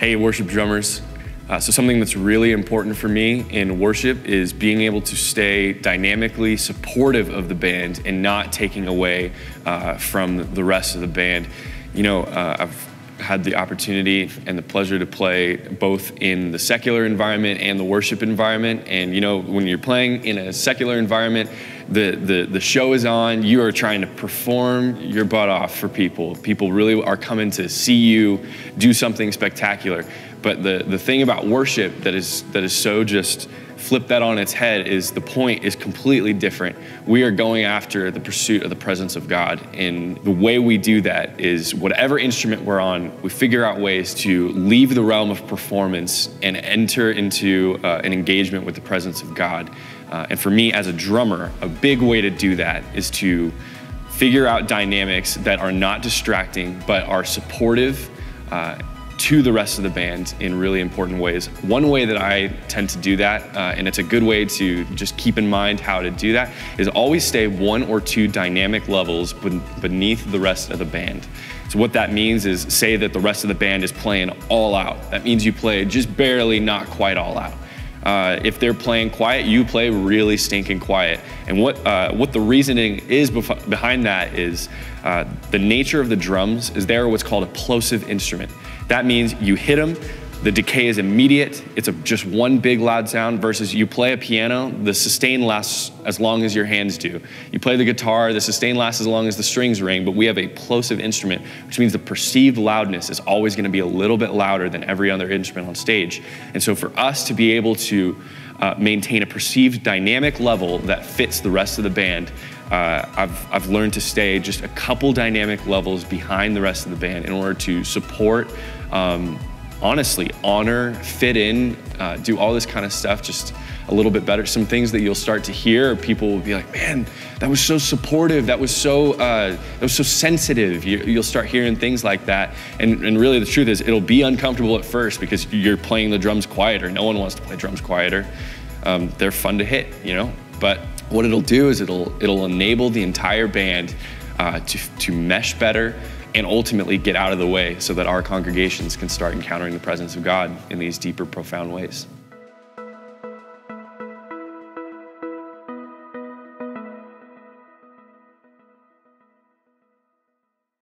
Hey, worship drummers. So something that's really important for me in worship is being able to stay dynamically supportive of the band and not taking away from the rest of the band. You know, I've had the opportunity and the pleasure to play both in the secular environment and the worship environment. And you know, when you're playing in a secular environment, the show is on, you are trying to perform your butt off for people. People really are coming to see you do something spectacular. But the thing about worship that is so just flip that on its head is the point is completely different. We are going after the pursuit of the presence of God. And the way we do that is whatever instrument we're on, we figure out ways to leave the realm of performance and enter into an engagement with the presence of God. And for me as a drummer, a big way to do that is to figure out dynamics that are not distracting, but are supportive to the rest of the band in really important ways. One way that I tend to do that, and it's a good way to just keep in mind how to do that, is always stay one or two dynamic levels beneath the rest of the band. So what that means is, say that the rest of the band is playing all out. That means you play just barely, not quite all out. If they're playing quiet, you play really stinking quiet. And what the reasoning is behind that is the nature of the drums is they're what's called a plosive instrument. That means you hit them, the decay is immediate. It's just one big loud sound versus you play a piano, the sustain lasts as long as your hands do. You play the guitar, the sustain lasts as long as the strings ring, but we have a plosive instrument, which means the perceived loudness is always gonna be a little bit louder than every other instrument on stage. And so for us to be able to maintain a perceived dynamic level that fits the rest of the band, I've learned to stay just a couple dynamic levels behind the rest of the band in order to support, honestly, honor, fit in, do all this kind of stuff just a little bit better. Some things that you'll start to hear, people will be like, man, that was so supportive, that was so sensitive. You'll start hearing things like that. And really the truth is it'll be uncomfortable at first because you're playing the drums quieter. No one wants to play drums quieter. They're fun to hit, you know? But what it'll do is it'll enable the entire band to mesh better and ultimately get out of the way so that our congregations can start encountering the presence of God in these deeper, profound ways.